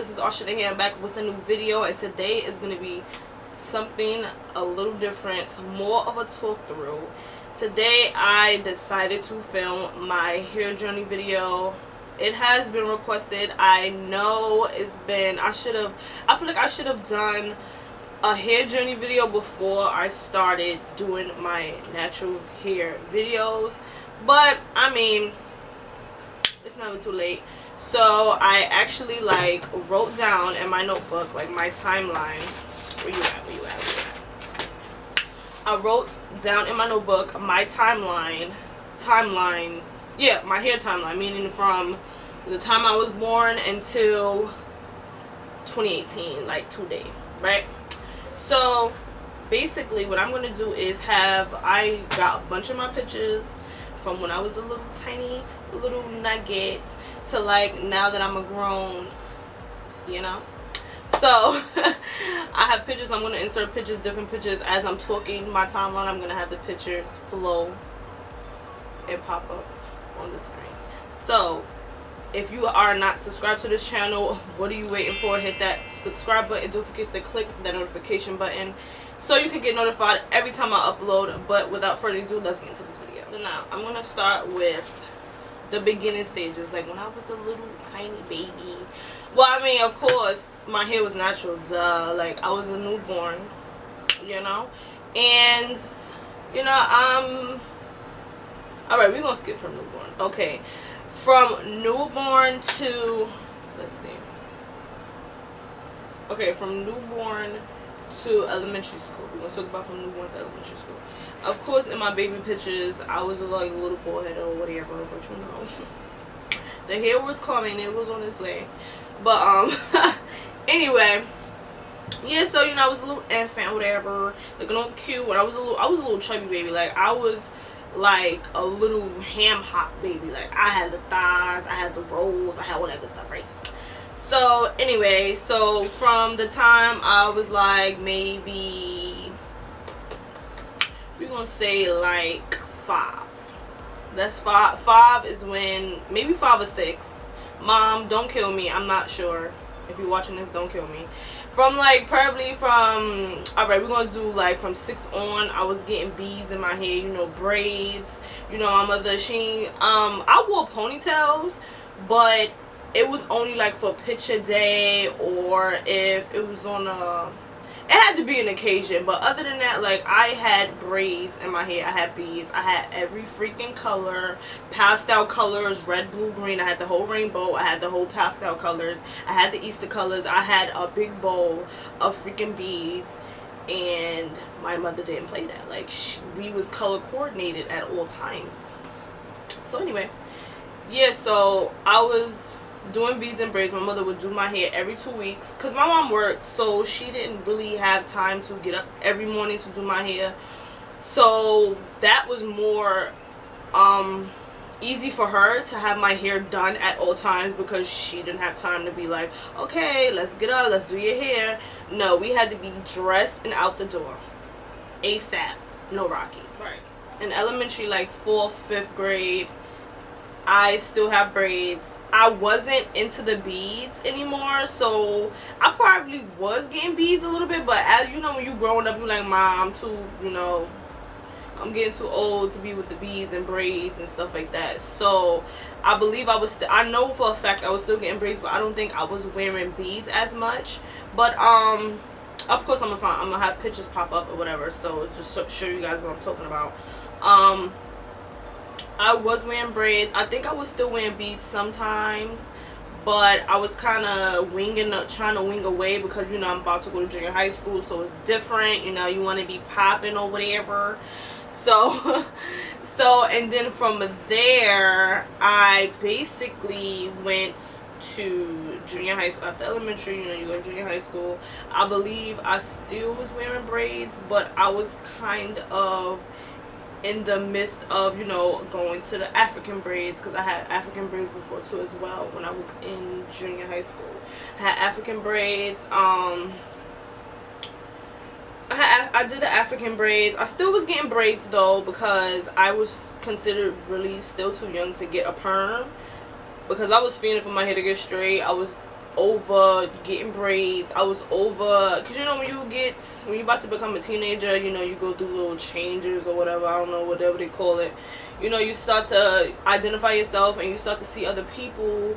This is Asha here. I'm back with a new video, and today is going to be something a little different, more of a talk through. Today I decided to film my hair journey video. It has been requested. I know it's been, I feel like I should have done a hair journey video before I started doing my natural hair videos, but I mean, it's never too late. So I actually wrote down in my notebook my timeline. Where you at? I wrote down in my notebook my timeline, yeah, my hair timeline, meaning from the time I was born until 2018, like today, right? So basically what I'm going to do is I got a bunch of my pictures from when I was a little tiny little nuggets to now that I'm a grown, you know. So I have pictures. I'm going to insert pictures, different pictures as I'm talking my timeline. I'm going to have the pictures flow and pop up on the screen. So if you are not subscribed to this channel, what are you waiting for? Hit that subscribe button. Don't forget to click that notification button so you can get notified every time I upload. But without further ado, let's get into this video. So now I'm going to start with the beginning stages, like when I was a little tiny baby. Well, I mean, of course my hair was natural, duh. Like I was a newborn, you know. And you know, alright, we're gonna skip from newborn. Okay, from newborn to, let's see, okay, from newborn to elementary school. We're gonna talk about from newborn to elementary school. Of course, in my baby pictures, I was a little boyhead or whatever, but you know, the hair was coming, it was on its way. But anyway, yeah. So you know, I was a little infant, whatever, looking all cute. When I was a little chubby baby. Like I was like a little ham hock baby. Like I had the thighs, I had the rolls, I had all that good stuff, right? So anyway, so from the time I was like maybe, we're gonna say like 5. That's 5. 5 is when, maybe 5 or 6. Mom, don't kill me. I'm not sure. If you're watching this, don't kill me. From probably from, alright, we're gonna do from 6 on. I was getting beads in my hair, you know, braids. You know, my mother, I wore ponytails, but it was only for picture day, or if it was on it had to be an occasion. But other than that, I had braids in my hair, I had beads, I had every freaking color, pastel colors, red, blue, green. I had the whole rainbow, I had the whole pastel colors, I had the Easter colors, I had a big bowl of freaking beads. And my mother didn't play that. We was color coordinated at all times. So anyway, yeah, so I was doing beads and braids. My mother would do my hair every 2 weeks because my mom worked, so she didn't really have time to get up every morning to do my hair. So that was more easy for her to have my hair done at all times, because she didn't have time to be like, okay, let's get up, let's do your hair. No, we had to be dressed and out the door ASAP. No Rocky. Right. In elementary, 4th, 5th grade, I still have braids. I wasn't into the beads anymore, so I probably was getting beads a little bit, but as you know, when you growing up, you're like, Mom, I'm too, you know, I'm getting too old to be with the beads and braids and stuff like that. So I believe I was I know for a fact I was still getting braids, but I don't think I was wearing beads as much. But of course I'm gonna have pictures pop up or whatever, so just to show you guys what I'm talking about. I was wearing braids. I think I was still wearing beads sometimes, but I was kind of trying to wing away, because you know I'm about to go to junior high school, so it's different. You know, you want to be popping or whatever. So and then from there I basically went to junior high school. After elementary, you know, you go to junior high school. I believe I still was wearing braids, but I was kind of in the midst of, you know, going to the African braids, because I had African braids before too as well when I was in junior high school. I had African braids. I did the African braids. I still was getting braids though, because I was considered really still too young to get a perm, because I was feeling for my hair to get straight. I was over getting braids. I was over, because you know when you're about to become a teenager, you know, you go through little changes or whatever, I don't know, whatever they call it. You know, you start to identify yourself and you start to see other people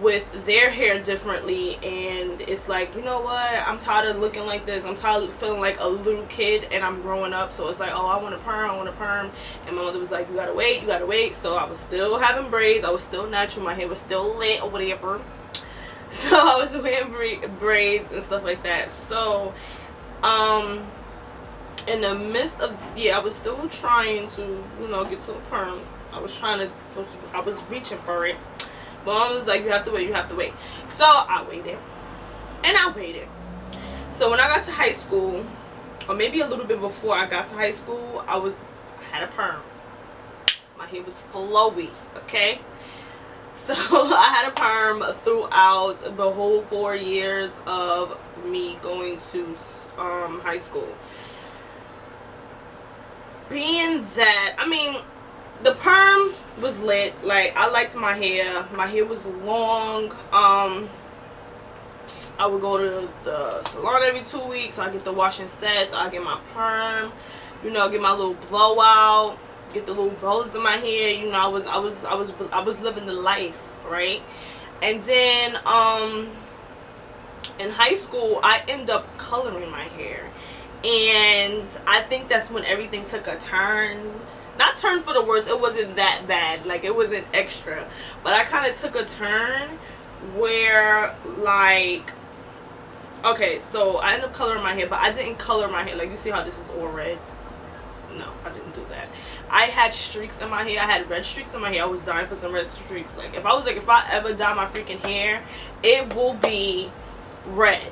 with their hair differently, and it's like, you know what, I'm tired of looking like this. I'm tired of feeling like a little kid, and I'm growing up. So it's like, oh, I want a perm. And my mother was like, you gotta wait. So I was still having braids. I was still natural. My hair was still lit or whatever. So I was wearing braids and stuff like that. So in the midst of, I was still trying to, you know, get some perm. I was reaching for it. But Mom was like, you have to wait. So I waited. And I waited. So when I got to high school, or maybe a little bit before I got to high school, I had a perm. My hair was flowy, okay? So I had a perm throughout the whole 4 years of me going to high school. Being that, I mean, the perm was lit. Like, I liked my hair. My hair was long. I would go to the salon every 2 weeks. I get the washing sets. I get my perm. You know, get my little blowout. Get the little rollers in my hair. You know, I was living the life, right? And then in high school, I ended up coloring my hair, and I think that's when everything took a turn. Not turn for the worse, it wasn't that bad, like it wasn't extra, but I kind of took a turn where, like, okay, so I ended up coloring my hair, but I didn't color my hair. Like, you see how this is all red? No, I didn't do that. I had streaks in my hair. I had red streaks in my hair. I was dying for some red streaks. Like, if I ever dye my freaking hair, it will be red.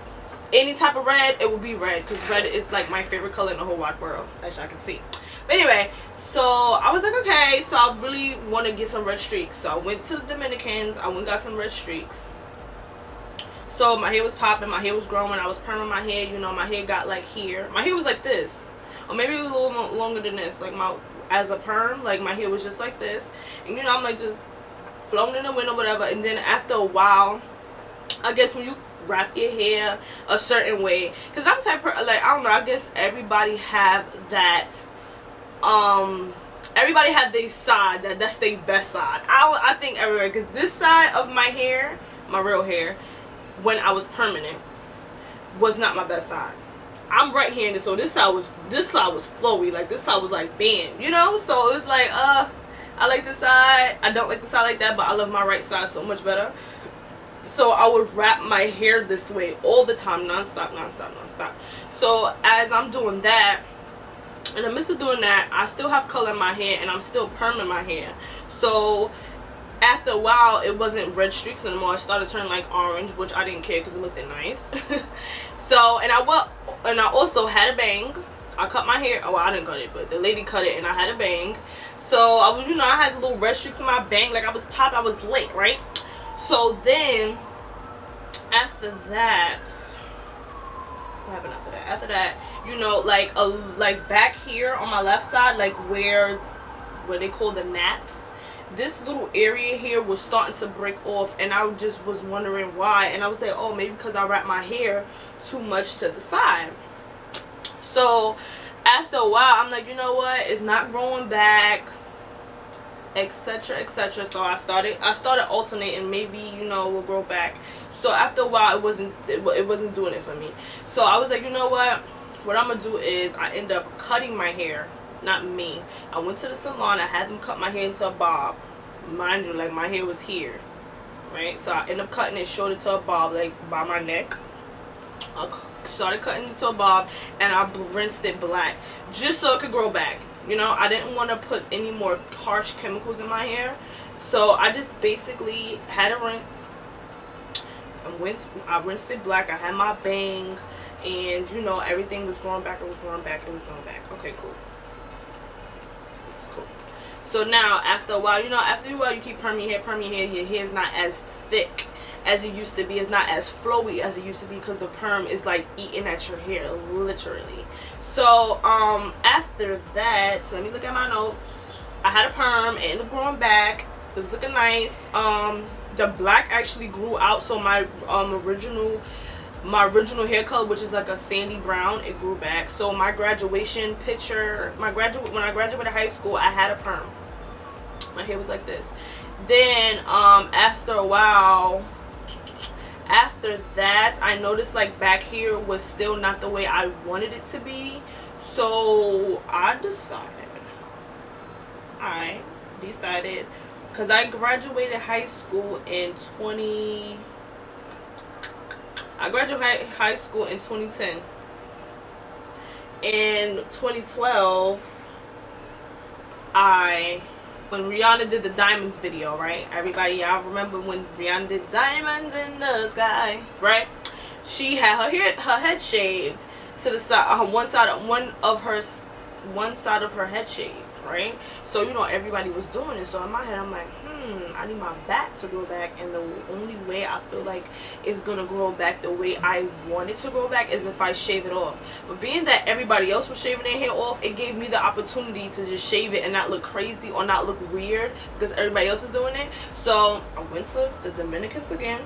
Any type of red, it will be red, because red is like my favorite color in the whole wide world, as y'all can see. But anyway, so I was like, okay, so I really want to get some red streaks. So I went to the Dominicans. I went and got some red streaks. So my hair was popping. My hair was growing. I was perming my hair. You know, my hair got like here. My hair was like this. Or maybe a little more longer than this. Like, as a perm, like, my hair was just like this. And, you know, I'm like just floating in the wind or whatever. And then after a while, I guess when you wrap your hair a certain way, because I'm type of, like, I don't know, I guess everybody have that, everybody have their side that's their best side. I think everywhere, because this side of my hair, my real hair, when I was permanent, was not my best side. I'm right-handed, so this side was flowy. Like, this side was like bam, you know. So it was like, I like this side. I don't like the side like that, but I love my right side so much better. So I would wrap my hair this way all the time, non-stop. So as I'm doing that, in the midst of doing that, I still have color in my hair, and I'm still perming my hair. So after a while, it wasn't red streaks anymore. It started turning like orange, which I didn't care because it looked nice. So, and I also had a bang. I cut my hair. Oh, well, I didn't cut it, but the lady cut it, and I had a bang. So I was, you know, I had the little red streaks in my bang. Like, I was popping. I was lit, right? So then, after that, what happened after that? After that, you know, like back here on my left side, like where they call the naps, this little area here was starting to break off, and I just was wondering why. And I was like, oh, maybe because I wrap my hair too much to the side. So after a while, I'm like, you know what, it's not growing back, etc. So I started alternating. Maybe, you know, we'll grow back. So after a while, it wasn't doing it for me. So I was like, you know what I'm gonna do is I end up cutting my hair. Not me. I went to the salon. I had them cut my hair into a bob. Mind you, like, my hair was here, right? So I ended up cutting it, showed it to a bob, like by my neck. I started cutting it to a bob, and I rinsed it black just so it could grow back. You know, I didn't want to put any more harsh chemicals in my hair, so I just basically had a rinse. I rinsed it black. I had my bang, and, you know, everything was growing back. It was growing back. Okay, cool. So now, after a while, you know, you keep perming your hair, your hair is not as thick as it used to be. It's not as flowy as it used to be, because the perm is like eating at your hair, literally. So after that, so let me look at my notes. I had a perm, it ended up growing back. It was looking nice. the black actually grew out, so my original hair color, which is like a sandy brown, it grew back. So my graduation picture, when I graduated high school, I had a perm. My hair was like this. Then after a while, after that, I noticed like back here was still not the way I wanted it to be. So I decided, because I graduated high school in 2010. In 2012, when Rihanna did the diamonds video, right? Everybody, y'all remember when Rihanna did diamonds in the sky, right? She had her head shaved to the side, one side of her head shaved, right? So you know everybody was doing it. So in my head, I'm like, I need my back to grow back, and the only way I feel like it's gonna grow back the way I want it to grow back is if I shave it off. But being that everybody else was shaving their hair off, it gave me the opportunity to just shave it and not look crazy or not look weird because everybody else is doing it. So I went to the Dominicans again,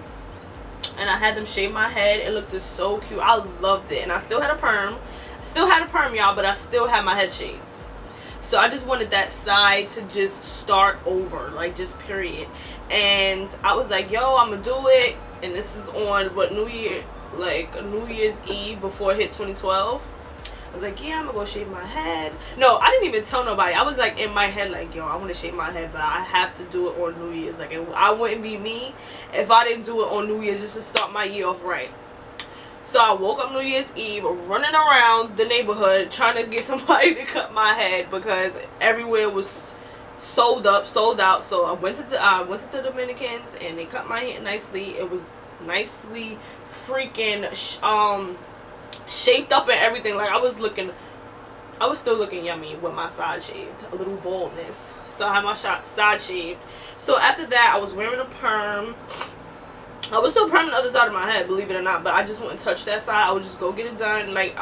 and I had them shave my head. It looked so cute. I loved it, and I still had a perm. Y'all, but I still had my head shaved. So I just wanted that side to just start over, like just period. And I was like, yo, I'm gonna do it. And this is on what, New Year's Eve before it hit 2012. I was like, yeah, I'm gonna go shave my head. No, I didn't even tell nobody. I was like in my head like, yo, I want to shave my head, but I have to do it on New Year's. Like, I wouldn't be me if I didn't do it on New Year's just to start my year off right. So I woke up New Year's Eve running around the neighborhood trying to get somebody to cut my head because everywhere was sold out. So I went to the Dominicans, and they cut my hair nicely. It was nicely freaking shaped up and everything. Like I was still looking yummy with my side shaved, a little baldness. So I had my side shaved. So after that, I was wearing a perm. I was still perming the other side of my head, believe it or not, but I just wouldn't touch that side. I would just go get it done, like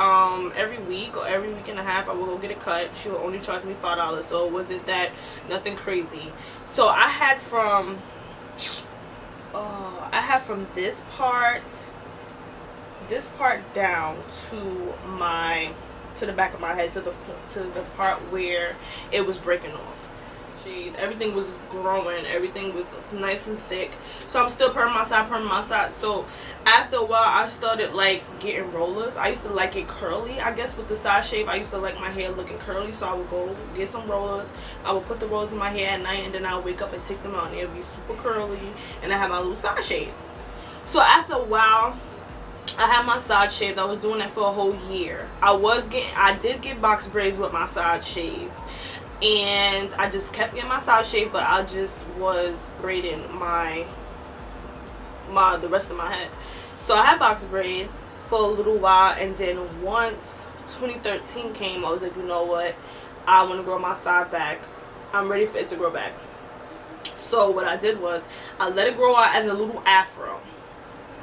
every week or every week and a half. I would go get it cut. She would only charge me $5, so it wasn't that nothing crazy. So I had from this part down to the back of my head, to the part where it was breaking off. Everything was growing, everything was nice and thick. So I'm still perming my side. So after a while, I started like getting rollers. I used to like it curly, I guess, with the side shave. I used to like my hair looking curly, so I would go get some rollers. I would put the rollers in my hair at night, and then I would wake up and take them out, and it would be super curly, and I had my little side shaves. So after a while, I had my side shaved. I was doing that for a whole year. I did get box braids with my side shaved. And I just kept getting my side shaved, but I just was braiding the rest of my head. So I had box braids for a little while, and then once 2013 came, I was like, you know what? I want to grow my side back. I'm ready for it to grow back. So what I did was I let it grow out as a little afro.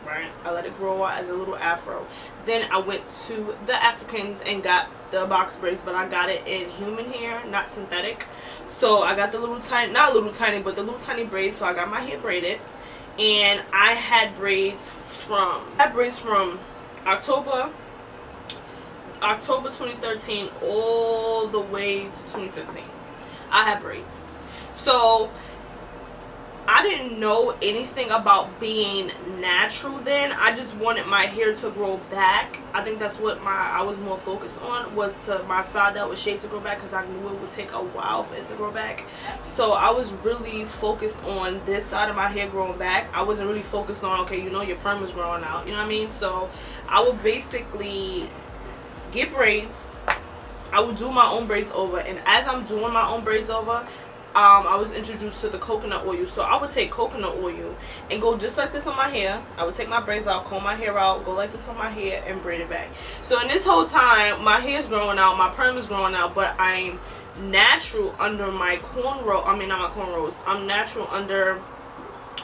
Right? I let it grow out as a little afro. Then I went to the Africans and got the box braids, but I got it in human hair, not synthetic. So I got the little tiny, not little tiny, but the little tiny braids. So I got my hair braided, and I had braids from October 2013 all the way to 2015. I had braids. So I didn't know anything about being natural then. I just wanted my hair to grow back. I think that's what I was more focused on, was to my side that was shaved to grow back, because I knew it would take a while for it to grow back. So I was really focused on this side of my hair growing back. I wasn't really focused on, okay, you know, your perm is growing out, you know what I mean? So I would basically get braids. I would do my own braids over, and as I'm doing my own braids over, I was introduced to the coconut oil. So I would take coconut oil and go just like this on my hair. I would take my braids out, comb my hair out, go like this on my hair, and braid it back. So in this whole time, my hair is growing out, my perm is growing out, but I'm natural under my cornrow. I mean, not my cornrows. I'm natural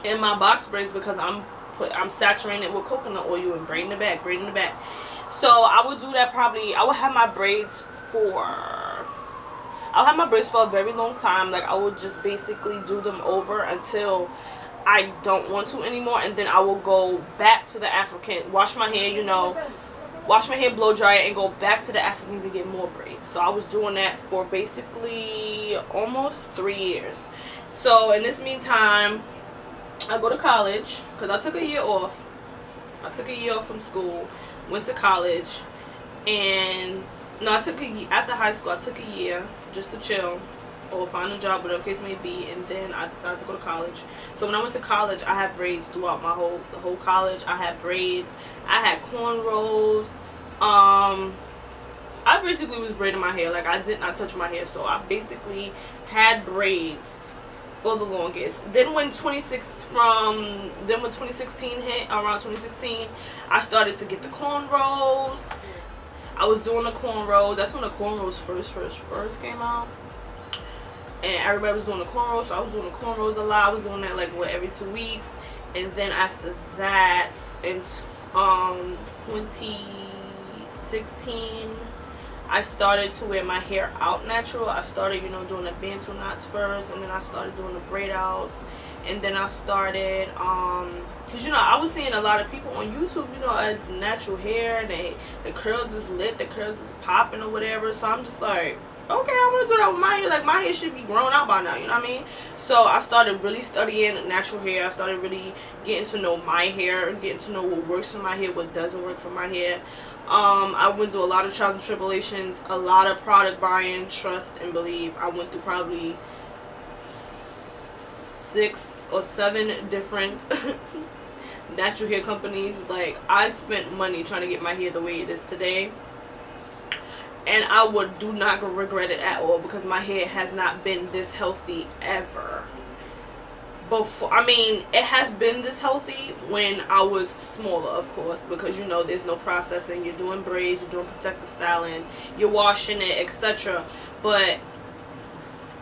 in my box braids, because I'm saturating it with coconut oil and braiding it back. So I would do that probably. I would have my braids for a very long time. Like, I would just basically do them over until I don't want to anymore, and then I will go back to the African, wash my hair, you know, wash my hair, blow dry it, and go back to the Africans and get more braids. So I was doing that for basically almost 3 years. So in this meantime, I go to college because I took a year off. I took a year off from school, went to college, and no, I took after high school I took a year just to chill or find a job, whatever the case may be, and then I decided to go to college. So when I went to college, I had braids throughout the whole college. I had braids, I had cornrows. I basically was braiding my hair. Like, I did not touch my hair, so I basically had braids for the longest. Then when 2016 hit, around 2016, I started to get the cornrows. I was doing the cornrows. That's when the cornrows first came out, and everybody was doing the cornrows. So I was doing the cornrows a lot. I was doing that like every 2 weeks. And then after that, in 2016, I started to wear my hair out natural. I started, you know, doing the bantu knots first, and then I started doing the braid outs, and then I started, because, you know, I was seeing a lot of people on YouTube, you know, natural hair, the curls is lit, the curls is popping or whatever. So I'm just like, okay, I want to do that with my hair. Like, my hair should be grown out by now, you know what I mean? So I started really studying natural hair. I started really getting to know my hair and getting to know what works for my hair, what doesn't work for my hair. I went through a lot of trials and tribulations, a lot of product buying, trust and believe. I went through probably 6 or 7 different natural hair companies. Like, I spent money trying to get my hair the way it is today, and I do not regret it at all, because my hair has not been this healthy ever before. I mean, it has been this healthy when I was smaller, of course, because, you know, there's no processing. You're doing braids, you're doing protective styling, you're washing it, etc. But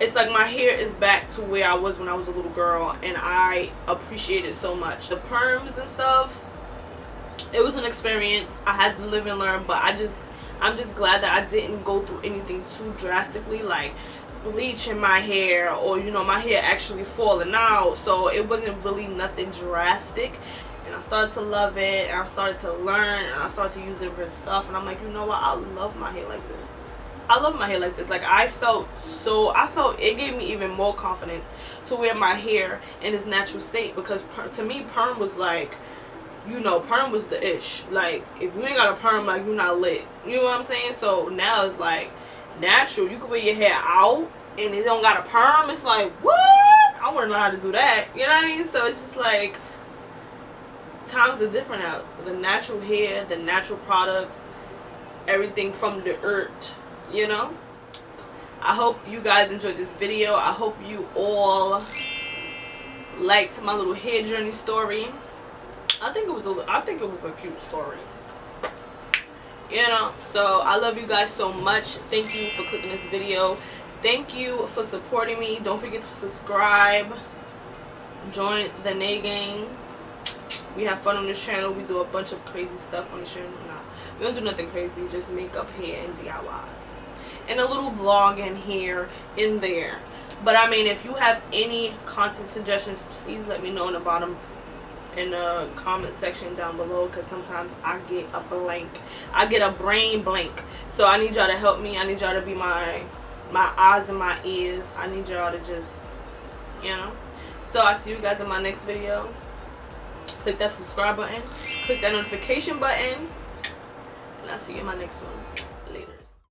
it's like my hair is back to where I was when I was a little girl, and I appreciate it so much. The perms and stuff, it was an experience. I had to live and learn, but I'm just glad that I didn't go through anything too drastically, like bleaching my hair, or, you know, my hair actually falling out. So it wasn't really nothing drastic, and I started to love it, and I started to learn, and I started to use different stuff, and I'm like, you know what, I love my hair like this. I love my hair like this. Like, I felt it gave me even more confidence to wear my hair in its natural state, because to me, perm was like, you know, perm was the ish. Like, if you ain't got a perm, like, you're not lit. You know what I'm saying? So now it's like natural. You can wear your hair out and it don't got a perm. It's like, what? I want to know how to do that. You know what I mean? So it's just like, times are different now. The natural hair, the natural products, everything from the earth, you know? I hope you guys enjoyed this video. I hope you all liked my little hair journey story. I think it was a cute story, you know. So I love you guys so much. Thank you for clicking this video. Thank you for supporting me. Don't forget to subscribe, join the Nay Gang. We have fun on this channel. We do a bunch of crazy stuff on the channel. No, we don't do nothing crazy, just makeup, hair, and DIYs, and a little vlog in here, in there. But I mean, if you have any content suggestions, please let me know in the bottom, in the comment section down below, because sometimes I get a blank. I get a brain blank. So I need y'all to help me. I need y'all to be my eyes and my ears. I need y'all to just, you know. So I'll see you guys in my next video. Click that subscribe button. Click that notification button. And I'll see you in my next one. Later.